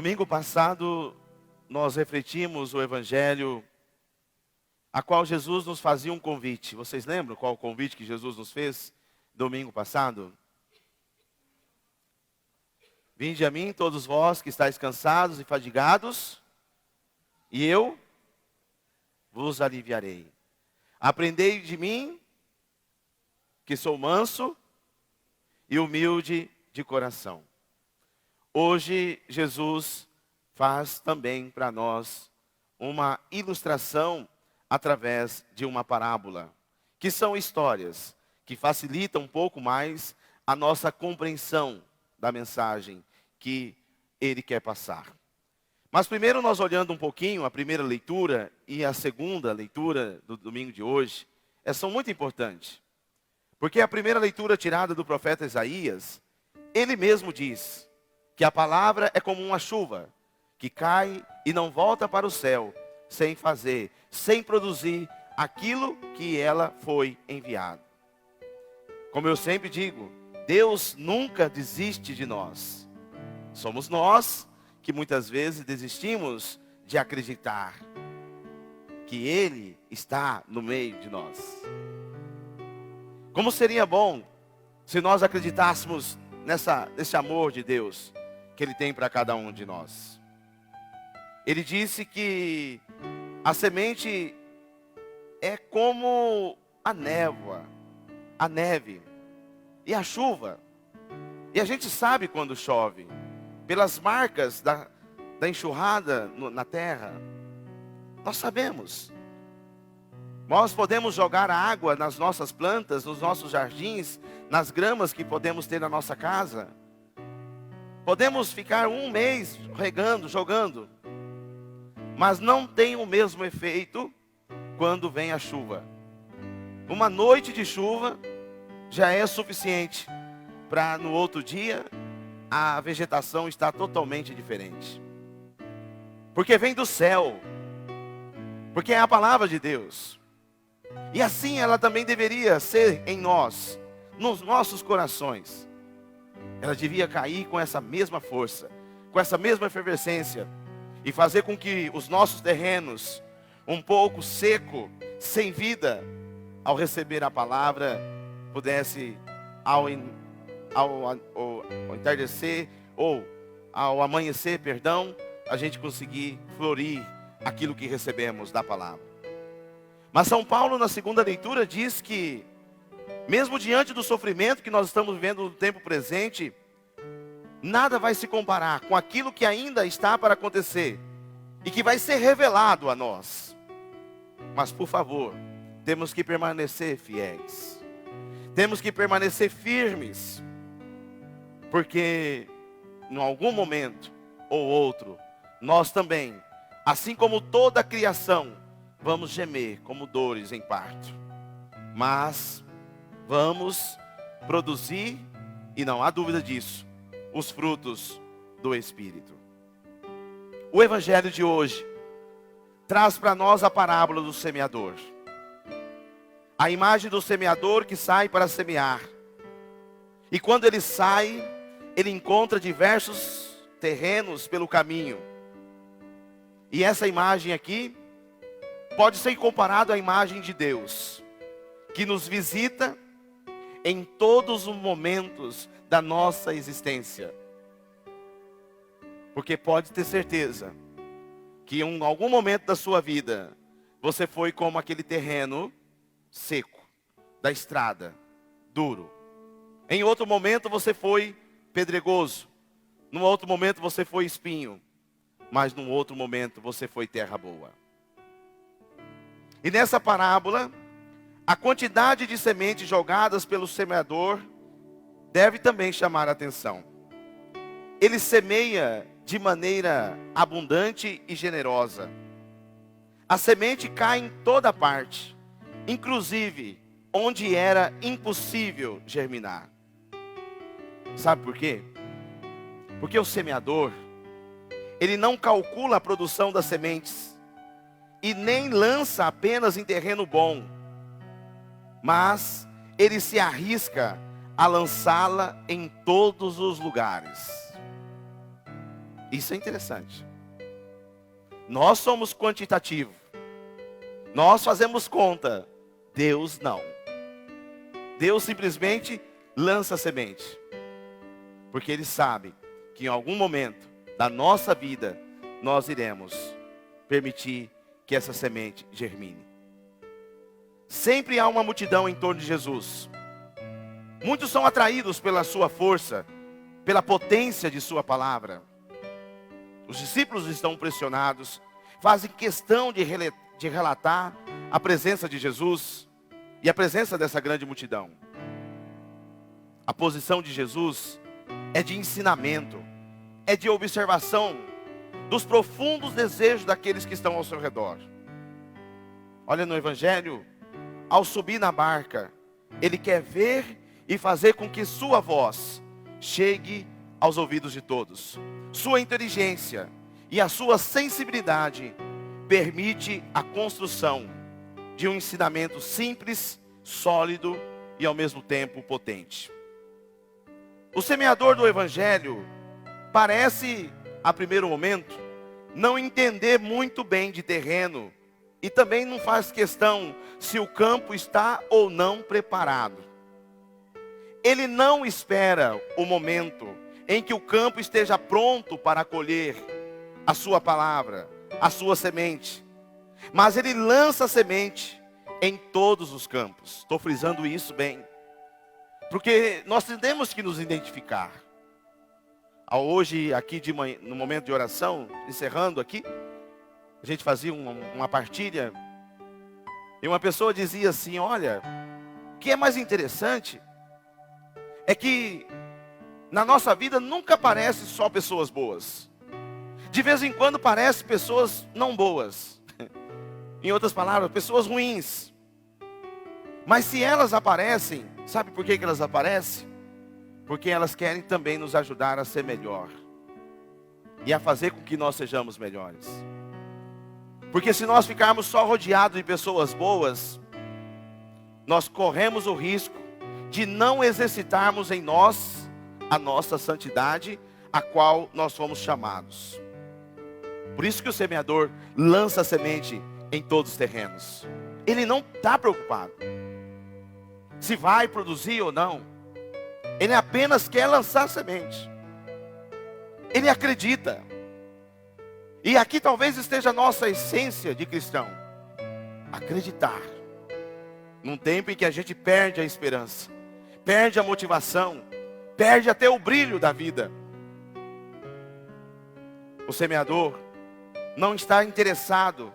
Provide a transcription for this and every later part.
Domingo passado, nós refletimos o Evangelho, a qual Jesus nos fazia um convite. Vocês lembram qual o convite que Jesus nos fez domingo passado? Vinde a mim, todos vós que estáis cansados e fadigados, e eu vos aliviarei. Aprendei de mim, que sou manso e humilde de coração. Hoje, Jesus faz também para nós uma ilustração através de uma parábola, que são histórias que facilitam um pouco mais a nossa compreensão da mensagem que ele quer passar. Mas primeiro nós olhando um pouquinho a primeira leitura e a segunda leitura do domingo de hoje, são muito importantes. Porque a primeira leitura tirada do profeta Isaías, ele mesmo diz que a palavra é como uma chuva, que cai e não volta para o céu, sem fazer, sem produzir aquilo que ela foi enviada. Como eu sempre digo, Deus nunca desiste de nós. Somos nós que muitas vezes desistimos de acreditar que Ele está no meio de nós. Como seria bom se nós acreditássemos nesse amor de Deus que Ele tem para cada um de nós. Ele disse que a semente é como a névoa, a neve e a chuva. E a gente sabe quando chove, pelas marcas da enxurrada na terra. Nós sabemos. Nós podemos jogar água nas nossas plantas, nos nossos jardins, nas gramas que podemos ter na nossa casa. Podemos ficar um mês regando, jogando. Mas não tem o mesmo efeito quando vem a chuva. Uma noite de chuva já é suficiente para no outro dia a vegetação estar totalmente diferente. Porque vem do céu. Porque é a palavra de Deus. E assim ela também deveria ser em nós, nos nossos corações. Ela devia cair com essa mesma força, com essa mesma efervescência, e fazer com que os nossos terrenos, um pouco seco, sem vida, ao receber a palavra, pudesse, ao entardecer, ou ao amanhecer, a gente conseguir florir aquilo que recebemos da palavra. Mas São Paulo, na segunda leitura, diz que, mesmo diante do sofrimento que nós estamos vivendo no tempo presente, nada vai se comparar com aquilo que ainda está para acontecer e que vai ser revelado a nós. Mas, por favor, temos que permanecer fiéis. Temos que permanecer firmes. Porque, em algum momento ou outro, nós também, assim como toda a criação, vamos gemer como dores em parto. Mas vamos produzir, e não há dúvida disso, os frutos do Espírito. O Evangelho de hoje traz para nós a parábola do semeador. A imagem do semeador que sai para semear. E quando ele sai, ele encontra diversos terrenos pelo caminho. E essa imagem aqui pode ser comparado à imagem de Deus, que nos visita em todos os momentos da nossa existência. Porque pode ter certeza que em algum momento da sua vida, você foi como aquele terreno seco, da estrada, duro. Em outro momento você foi pedregoso. Num outro momento você foi espinho. Mas num outro momento você foi terra boa. E nessa parábola, a quantidade de sementes jogadas pelo semeador deve também chamar a atenção. Ele semeia de maneira abundante e generosa. A semente cai em toda parte, inclusive onde era impossível germinar. Sabe por quê? Porque o semeador, ele não calcula a produção das sementes e nem lança apenas em terreno bom, mas ele se arrisca a lançá-la em todos os lugares. Isso é interessante. Nós somos quantitativos. Nós fazemos conta. Deus não. Deus simplesmente lança a semente. Porque Ele sabe que em algum momento da nossa vida, nós iremos permitir que essa semente germine. Sempre há uma multidão em torno de Jesus. Muitos são atraídos pela sua força, pela potência de sua palavra. Os discípulos estão pressionados, fazem questão de relatar a presença de Jesus e a presença dessa grande multidão. A posição de Jesus é de ensinamento, é de observação dos profundos desejos daqueles que estão ao seu redor. Olha no Evangelho, ao subir na barca, Ele quer ver e fazer com que sua voz chegue aos ouvidos de todos. Sua inteligência e a sua sensibilidade permite a construção de um ensinamento simples, sólido e ao mesmo tempo potente. O semeador do Evangelho parece, a primeiro momento, não entender muito bem de terreno e também não faz questão se o campo está ou não preparado. Ele não espera o momento em que o campo esteja pronto para acolher a sua palavra, a sua semente. Mas ele lança a semente em todos os campos. Estou frisando isso bem. Porque nós temos que nos identificar. Hoje, aqui de manhã, no momento de oração, encerrando aqui, a gente fazia uma partilha. E uma pessoa dizia assim, olha, o que é mais interessante é que na nossa vida nunca aparece só pessoas boas. De vez em quando aparecem pessoas não boas. Em outras palavras, pessoas ruins. Mas se elas aparecem, sabe por que elas aparecem? Porque elas querem também nos ajudar a ser melhor. E a fazer com que nós sejamos melhores. Porque se nós ficarmos só rodeados de pessoas boas, nós corremos o risco de não exercitarmos em nós a nossa santidade, a qual nós fomos chamados. Por isso que o semeador lança a semente em todos os terrenos. Ele não está preocupado se vai produzir ou não. Ele apenas quer lançar a semente. Ele acredita. E aqui talvez esteja a nossa essência de cristão. Acreditar. Num tempo em que a gente perde a esperança, perde a motivação, perde até o brilho da vida. O semeador não está interessado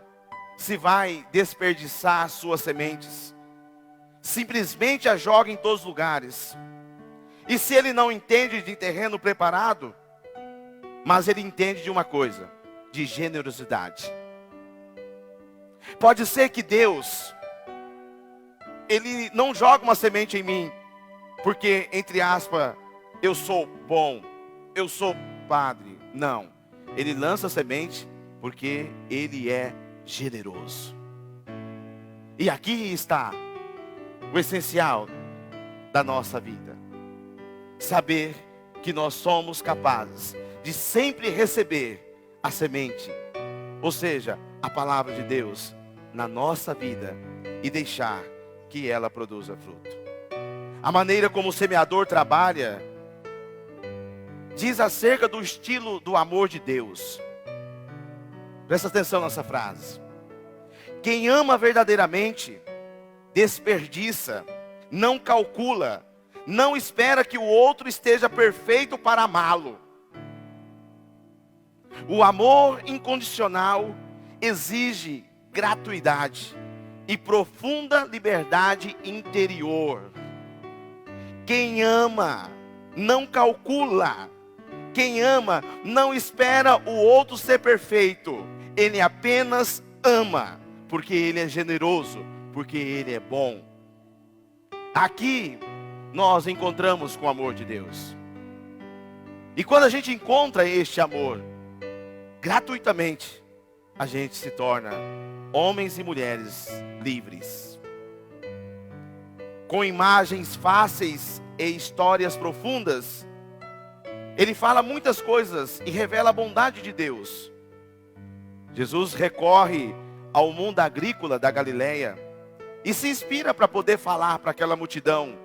se vai desperdiçar suas sementes. Simplesmente a joga em todos os lugares. E se ele não entende de terreno preparado, mas ele entende de uma coisa, de generosidade. Pode ser que Deus, Ele não joga uma semente em mim, porque, entre aspas, eu sou bom, eu sou padre. Não, Ele lança a semente porque Ele é generoso. E aqui está o essencial da nossa vida. Saber que nós somos capazes de sempre receber a semente, ou seja, a palavra de Deus na nossa vida e deixar que ela produza fruto. A maneira como o semeador trabalha diz acerca do estilo do amor de Deus. Presta atenção nessa frase. Quem ama verdadeiramente desperdiça, não calcula, não espera que o outro esteja perfeito para amá-lo. O amor incondicional exige gratuidade e profunda liberdade interior. Quem ama não calcula. Quem ama não espera o outro ser perfeito. Ele apenas ama, porque ele é generoso, porque ele é bom. Aqui nós encontramos com o amor de Deus. E quando a gente encontra este amor, gratuitamente, a gente se torna homens e mulheres livres. Com imagens fáceis e histórias profundas, Ele fala muitas coisas e revela a bondade de Deus. Jesus recorre ao mundo agrícola da Galileia e se inspira para poder falar para aquela multidão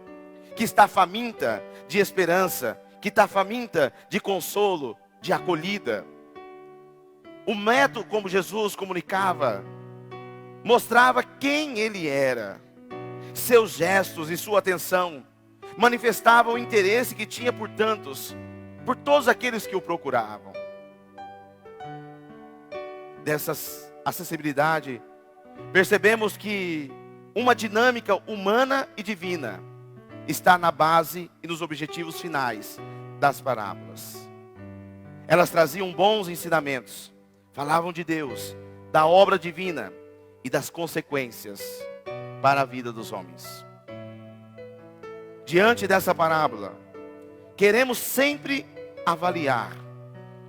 que está faminta de esperança, que está faminta de consolo, de acolhida. O método como Jesus comunicava mostrava quem ele era. Seus gestos e sua atenção manifestavam o interesse que tinha por tantos, por todos aqueles que o procuravam. Dessa acessibilidade, percebemos que uma dinâmica humana e divina está na base e nos objetivos finais das parábolas. Elas traziam bons ensinamentos, falavam de Deus, da obra divina e das consequências para a vida dos homens. Diante dessa parábola, queremos sempre avaliar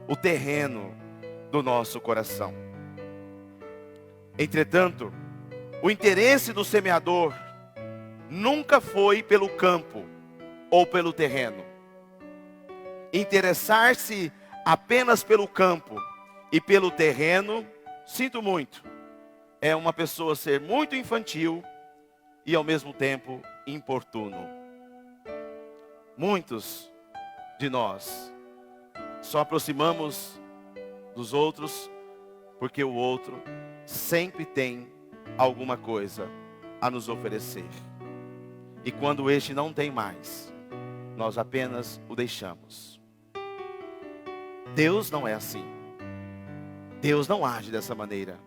o terreno do nosso coração. Entretanto, o interesse do semeador nunca foi pelo campo ou pelo terreno. Interessar-se apenas pelo campo e pelo terreno, sinto muito, é uma pessoa ser muito infantil e ao mesmo tempo importuno. Muitos de nós só aproximamos dos outros porque o outro sempre tem alguma coisa a nos oferecer. E quando este não tem mais, nós apenas o deixamos. Deus não é assim. Deus não age dessa maneira.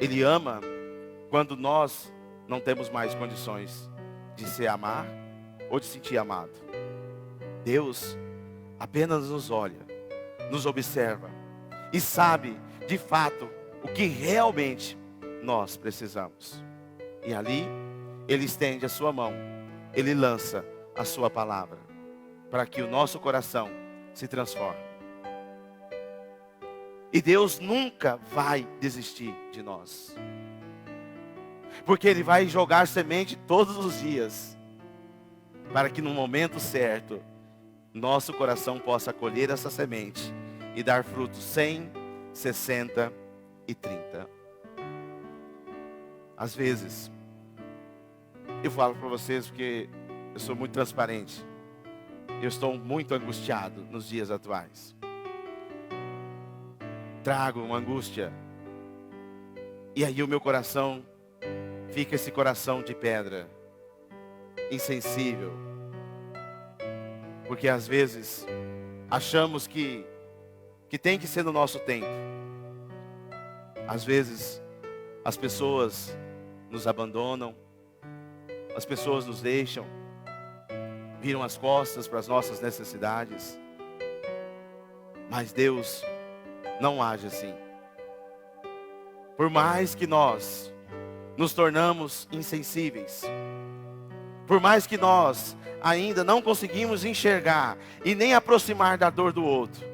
Ele ama quando nós não temos mais condições de se amar ou de sentir amado. Deus apenas nos olha, nos observa e sabe de fato o que realmente nós precisamos. E ali Ele estende a sua mão, Ele lança a sua palavra para que o nosso coração se transforme. E Deus nunca vai desistir de nós, porque Ele vai jogar semente todos os dias, para que no momento certo, nosso coração possa colher essa semente e dar frutos 100, 60 e 30. Às vezes, eu falo para vocês porque eu sou muito transparente, eu estou muito angustiado nos dias atuais. Trago uma angústia, e aí o meu coração fica esse coração de pedra, insensível, porque às vezes achamos que tem que ser no nosso tempo. Às vezes as pessoas nos abandonam, as pessoas nos deixam, viram as costas para as nossas necessidades, mas Deus não age assim. Por mais que nós nos tornamos insensíveis, por mais que nós ainda não conseguimos enxergar e nem aproximar da dor do outro,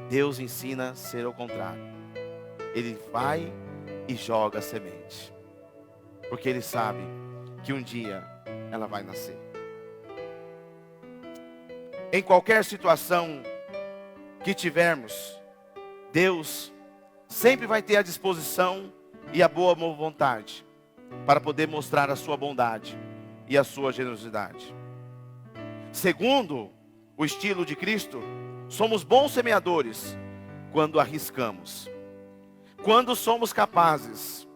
Deus ensina a ser ao contrário. Ele vai e joga a semente, porque Ele sabe que um dia ela vai nascer. Em qualquer situação que tivermos, Deus sempre vai ter a disposição e a boa vontade para poder mostrar a sua bondade e a sua generosidade. Segundo o estilo de Cristo, somos bons semeadores quando arriscamos, quando somos capazes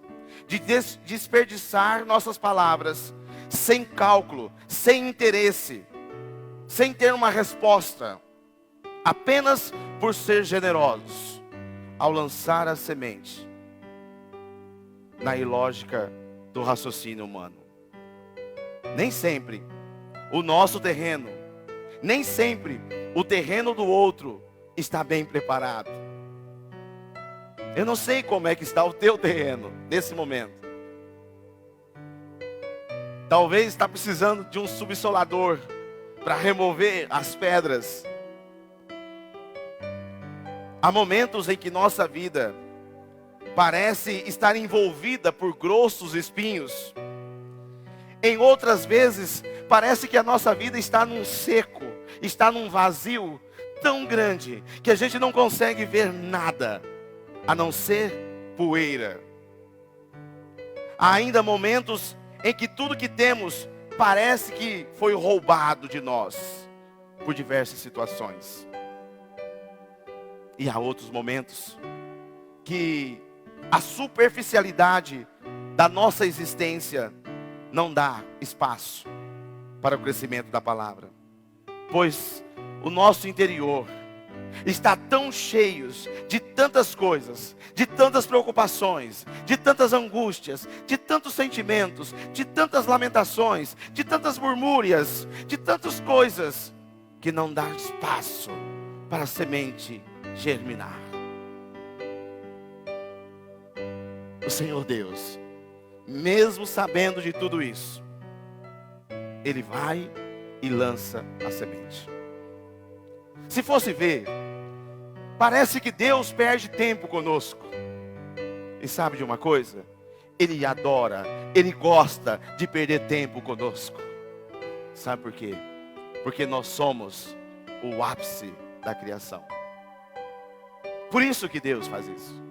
de desperdiçar nossas palavras sem cálculo, sem interesse, sem ter uma resposta, apenas por ser generosos ao lançar a semente na ilógica do raciocínio humano. Nem sempre o nosso terreno, nem sempre o terreno do outro está bem preparado. Eu não sei como é que está o teu terreno nesse momento. Talvez está precisando de um subsolador para remover as pedras. Há momentos em que nossa vida parece estar envolvida por grossos espinhos. Em outras vezes, parece que a nossa vida está num seco está num vazio tão grande que a gente não consegue ver nada a não ser poeira. Há ainda momentos em que tudo que temos parece que foi roubado de nós por diversas situações. E há outros momentos que a superficialidade da nossa existência não dá espaço para o crescimento da palavra. Pois o nosso interior está tão cheio de tantas coisas, de tantas preocupações, de tantas angústias, de tantos sentimentos, de tantas lamentações, de tantas murmúrias, de tantas coisas, que não dá espaço para a semente germinar. O Senhor Deus, mesmo sabendo de tudo isso, Ele vai e lança a semente. Se fosse ver, parece que Deus perde tempo conosco. E sabe de uma coisa? Ele adora, Ele gosta de perder tempo conosco. Sabe por quê? Porque nós somos o ápice da criação. Por isso que Deus faz isso.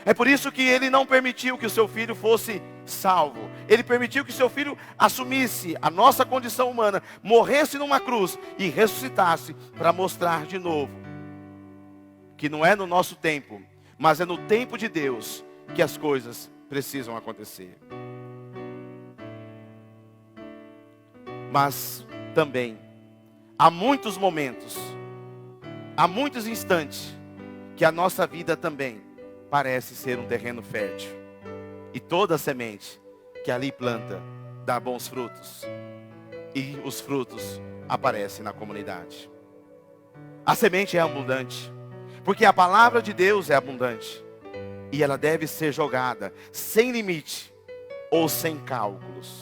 É por isso que Ele não permitiu que o seu filho fosse salvo. Ele permitiu que o seu filho assumisse a nossa condição humana, morresse numa cruz e ressuscitasse para mostrar de novo que não é no nosso tempo, mas é no tempo de Deus que as coisas precisam acontecer. Mas também há muitos momentos, há muitos instantes que a nossa vida também parece ser um terreno fértil. E toda semente que ali planta dá bons frutos. E os frutos aparecem na comunidade. A semente é abundante, porque a palavra de Deus é abundante. E ela deve ser jogada sem limite ou sem cálculos.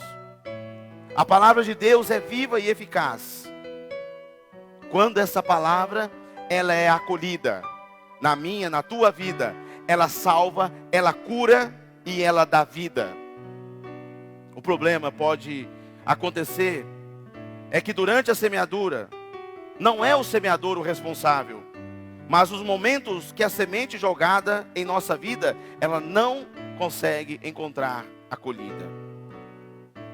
A palavra de Deus é viva e eficaz. Quando essa palavra, ela é acolhida na minha, na tua vida, ela salva, ela cura e ela dá vida. O problema pode acontecer é que durante a semeadura, não é o semeador o responsável, mas os momentos que a semente jogada em nossa vida, ela não consegue encontrar acolhida.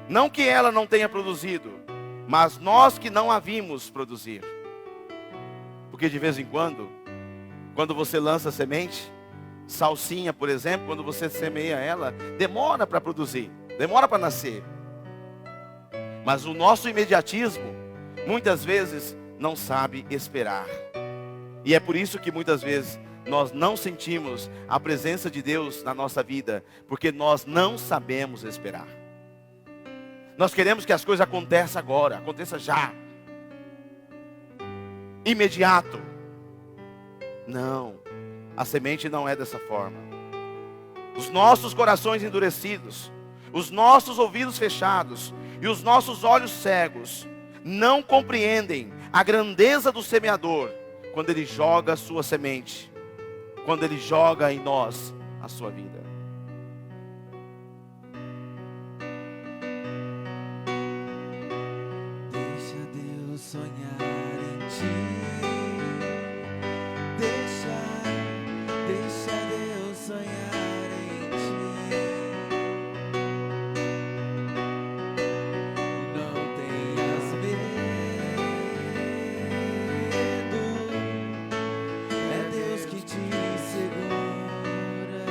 Não que ela não tenha produzido, mas nós que não a vimos produzir. Porque de vez em quando você lança a semente, salsinha, por exemplo, quando você semeia ela, demora para produzir, demora para nascer. Mas o nosso imediatismo, muitas vezes, não sabe esperar. E é por isso que muitas vezes nós não sentimos a presença de Deus na nossa vida, porque nós não sabemos esperar. Nós queremos que as coisas aconteçam agora, aconteça já. Imediato. Não, a semente não é dessa forma. Os nossos corações endurecidos, os nossos ouvidos fechados e os nossos olhos cegos não compreendem a grandeza do semeador quando ele joga a sua semente, quando ele joga em nós a sua vida. Deixa Deus sonhar em ti. Deixa Deus sonhar em ti. Não tenhas medo. É Deus que te segura.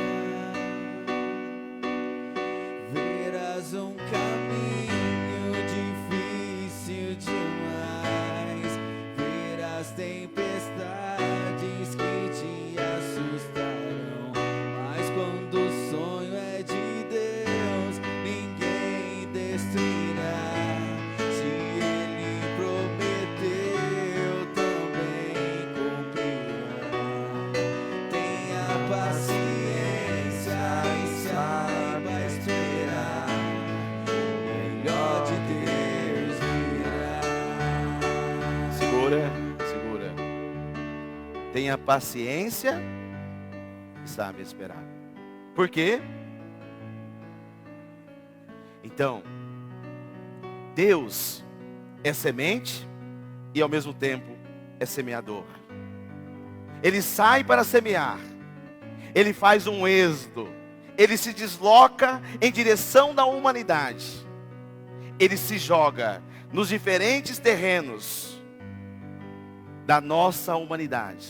Verás um caminho difícil demais. Verás tempestades que te assustarão. Mas quando o sonho é de Deus, ninguém destruirá. Se Ele prometeu, também cumprirá. Tenha paciência e saiba esperar. O melhor de Deus virá. Segura. Tenha paciência e sabe esperar. Por quê? Então, Deus é semente e ao mesmo tempo é semeador. Ele sai para semear. Ele faz um êxodo. Ele se desloca em direção da humanidade. Ele se joga nos diferentes terrenos da nossa humanidade.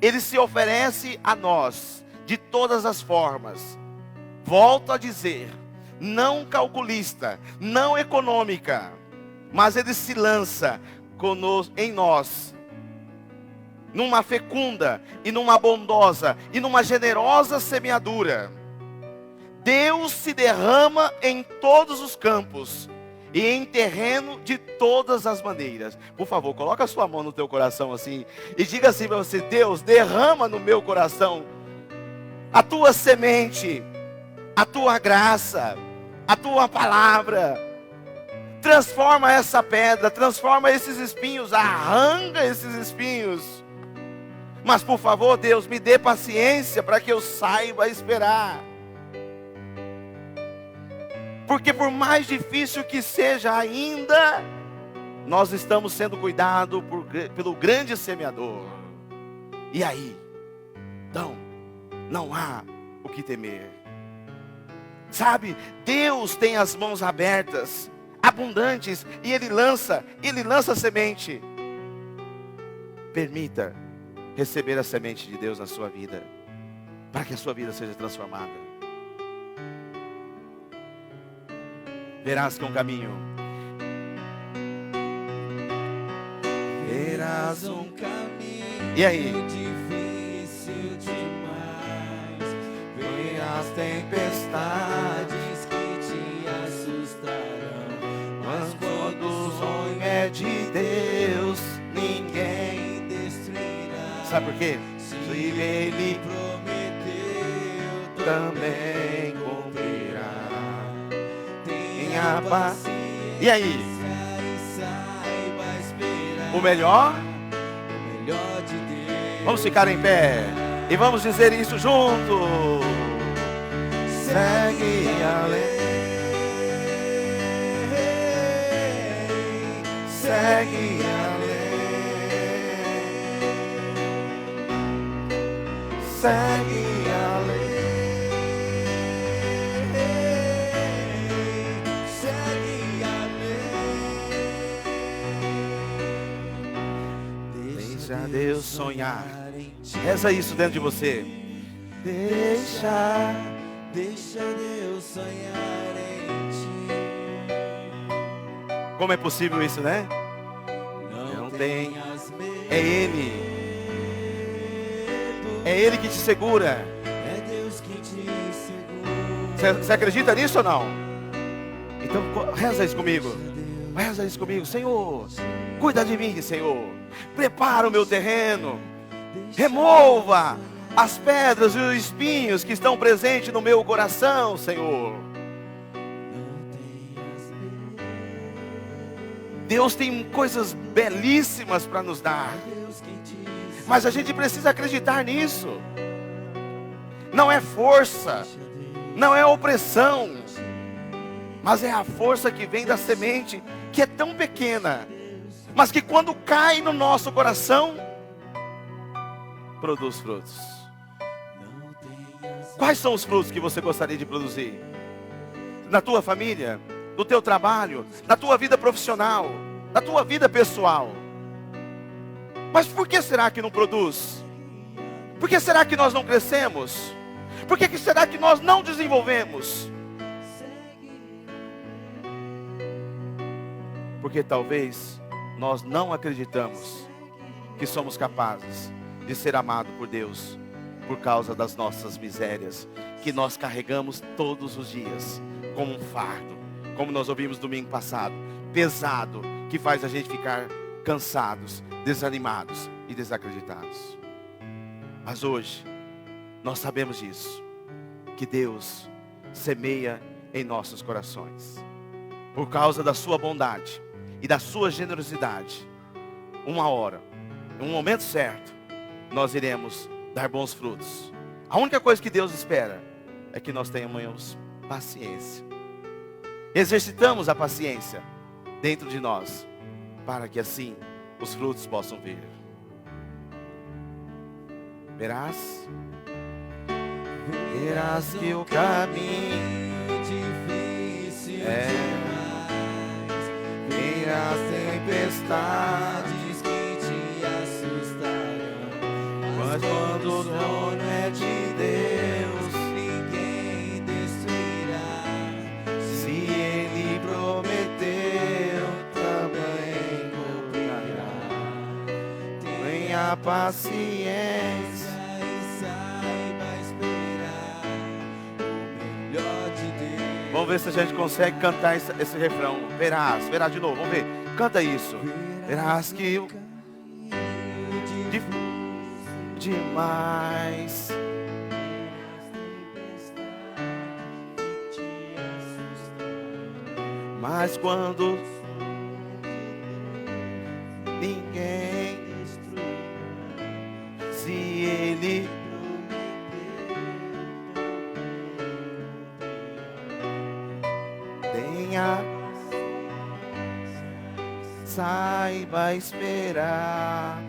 Ele se oferece a nós de todas as formas. Volto a dizer, não calculista, não econômica, mas ele se lança conosco, em nós, numa fecunda e numa bondosa e numa generosa semeadura. Deus se derrama em todos os campos e em terreno de todas as maneiras. Por favor, coloca a sua mão no teu coração assim e diga assim para você: Deus, derrama no meu coração a tua semente, a tua graça, a tua palavra. Transforma essa pedra, transforma esses espinhos, arranca esses espinhos. Mas por favor, Deus, me dê paciência para que eu saiba esperar. Porque por mais difícil que seja ainda, nós estamos sendo cuidados pelo grande semeador. E aí? Então, não há o que temer. Sabe, Deus tem as mãos abertas, abundantes, e Ele lança semente. Permita receber a semente de Deus na sua vida, para que a sua vida seja transformada. Verás que é um caminho. Verás um caminho. E aí? Difícil demais. Verás tempestades que te assustarão. Mas quando o sonho é de Deus, ninguém destruirá. Sabe por quê? Se Ele prometeu, também cumprirá. Tenha paciência. E aí? E saiba esperar O melhor? o melhor de Deus. Vamos ficar em pé e vamos dizer isso junto. Segue a lei. Segue a lei. Segue a lei. Segue a lei. Deixa Deus sonhar. em ti. Reza isso dentro de você. Deixa Deus sonhar em ti. Como é possível isso, né? Não tem. É Ele. É Ele que te segura. É Deus que te segura. Você acredita nisso ou não? Então reza isso comigo. Reza isso comigo. Senhor, cuida de mim, Senhor. Prepara o meu terreno. Remova as pedras e os espinhos que estão presentes no meu coração, Senhor. Deus tem coisas belíssimas para nos dar. Mas a gente precisa acreditar nisso. Não é força, não é opressão, mas é a força que vem da semente, que é tão pequena, mas que quando cai no nosso coração, produz frutos. Quais são os frutos que você gostaria de produzir? Na tua família, no teu trabalho, na tua vida profissional, na tua vida pessoal. Mas por que será que não produz? Por que será que nós não crescemos? Por que será que nós não desenvolvemos? Porque talvez nós não acreditamos que somos capazes de ser amados por Deus por causa das nossas misérias que nós carregamos todos os dias como um fardo, como nós ouvimos domingo passado, pesado, que faz a gente ficar cansados, desanimados e desacreditados. Mas hoje nós sabemos disso, que Deus semeia em nossos corações. Por causa da sua bondade e da sua generosidade, uma hora, em um momento certo, nós iremos dar bons frutos. A única coisa que Deus espera é que nós tenhamos paciência. Exercitamos a paciência dentro de nós, para que assim os frutos possam vir. Verás que o caminho difícil demais, vem as tempestades que te assustarão. mas quando o dono é de Deus, ninguém destruirá. se Ele prometeu, também cumprirá. Tenha paciência. Vamos ver se a gente consegue cantar esse refrão. Verás de novo, vamos ver. Canta isso. Verás que o demais. Mas quando ninguém, se Ele tenha, saiba esperar,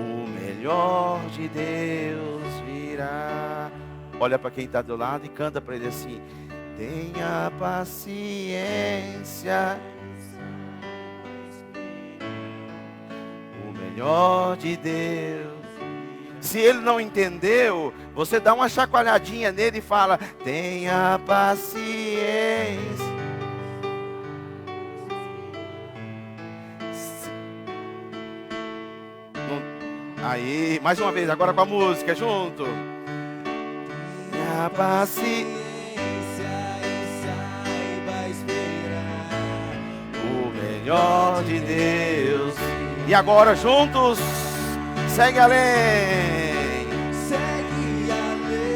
o melhor de Deus virá. Olha para quem está do lado e canta para ele assim: tenha paciência, o melhor de Deus. Se ele não entendeu, você dá uma chacoalhadinha nele e fala: tenha paciência. Aí, mais uma vez, agora com a música junto. Tenha paciência e saiba esperar o melhor de Deus. E agora juntos, segue além. Segue além.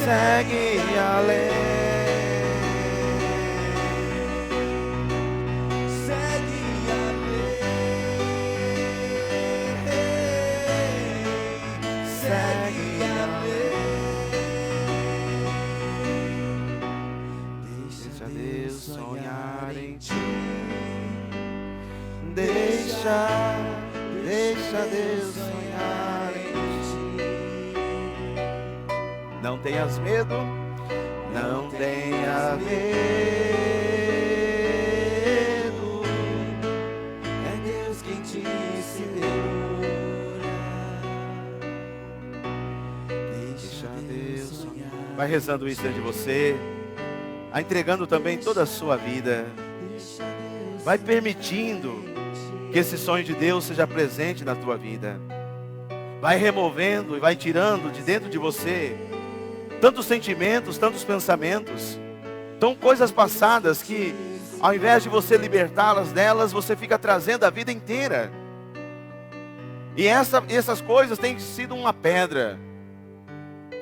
Segue além. Deixa Deus sonhar em ti. Não tenhas medo, não tenha medo. É Deus quem te segura. Deixa Deus sonhar. Vai rezando isso dentro de você, vai entregando também toda a sua vida. Vai permitindo que esse sonho de Deus seja presente na tua vida. Vai removendo e vai tirando de dentro de você tantos sentimentos, tantos pensamentos, tão coisas passadas que, ao invés de você libertá-las delas, você fica trazendo a vida inteira. E essas coisas têm sido uma pedra,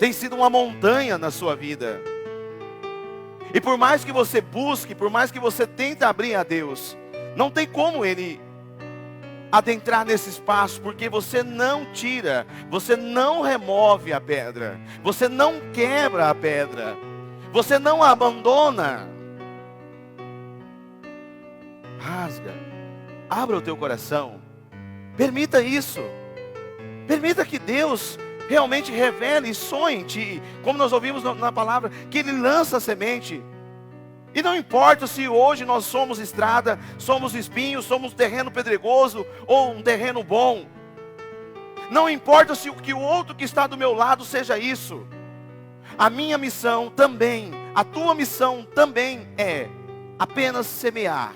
tem sido uma montanha na sua vida. E por mais que você busque, por mais que você tente abrir a Deus, não tem como Ele adentrar nesse espaço, porque você não tira, você não remove a pedra, você não quebra a pedra, você não abandona. Rasga, abra o teu coração, permita isso, permita que Deus realmente revele e sonhe em ti, como nós ouvimos na palavra, que Ele lança a semente. E não importa se hoje nós somos estrada, somos espinhos, somos terreno pedregoso ou um terreno bom. Não importa se o que o outro que está do meu lado seja isso. A minha missão também, a tua missão também é apenas semear.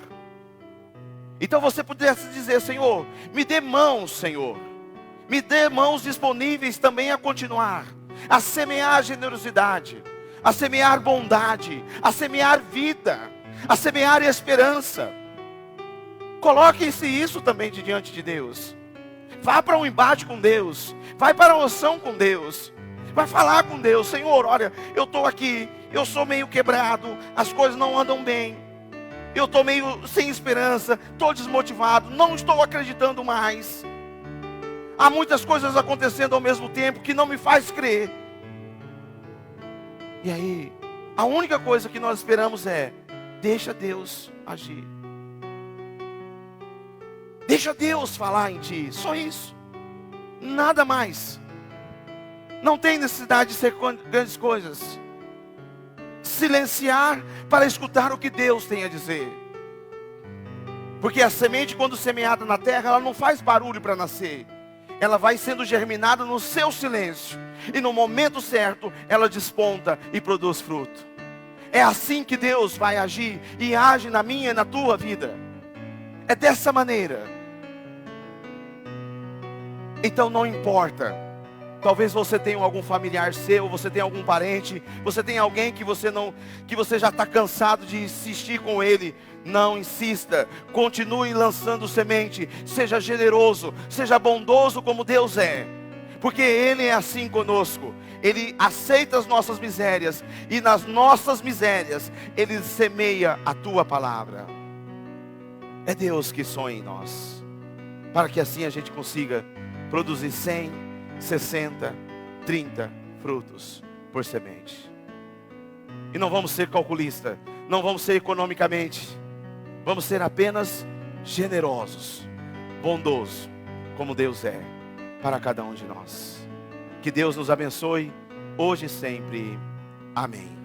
Então você pudesse dizer: Senhor, me dê mãos, Senhor. Me dê mãos disponíveis também a continuar, a semear generosidade, a semear bondade, a semear vida, a semear esperança. Coloque-se isso também diante de Deus. Vá para um embate com Deus, vai para a oração com Deus, vai falar com Deus: Senhor, olha, eu estou aqui, eu sou meio quebrado, as coisas não andam bem, eu estou meio sem esperança, estou desmotivado, não estou acreditando mais. Há muitas coisas acontecendo ao mesmo tempo que não me faz crer. E aí, a única coisa que nós esperamos é: deixa Deus agir. Deixa Deus falar em ti, só isso. Nada mais. Não tem necessidade de ser grandes coisas. Silenciar para escutar o que Deus tem a dizer. Porque a semente, quando semeada na terra, ela não faz barulho para nascer. Ela vai sendo germinada no seu silêncio. E no momento certo, ela desponta e produz fruto. É assim que Deus vai agir e age na minha e na tua vida. É dessa maneira. Então não importa. Talvez você tenha algum familiar seu, você tenha algum parente, você tenha alguém que você já está cansado de insistir com ele. Não insista, continue lançando semente, seja generoso, seja bondoso como Deus é. Porque Ele é assim conosco, Ele aceita as nossas misérias, e nas nossas misérias, Ele semeia a tua palavra. É Deus que sonha em nós, para que assim a gente consiga produzir 100, 60, 30 frutos por semente. E não vamos ser calculista, não vamos ser economicamente, vamos ser apenas generosos, bondosos, como Deus é para cada um de nós. Que Deus nos abençoe, hoje e sempre. Amém.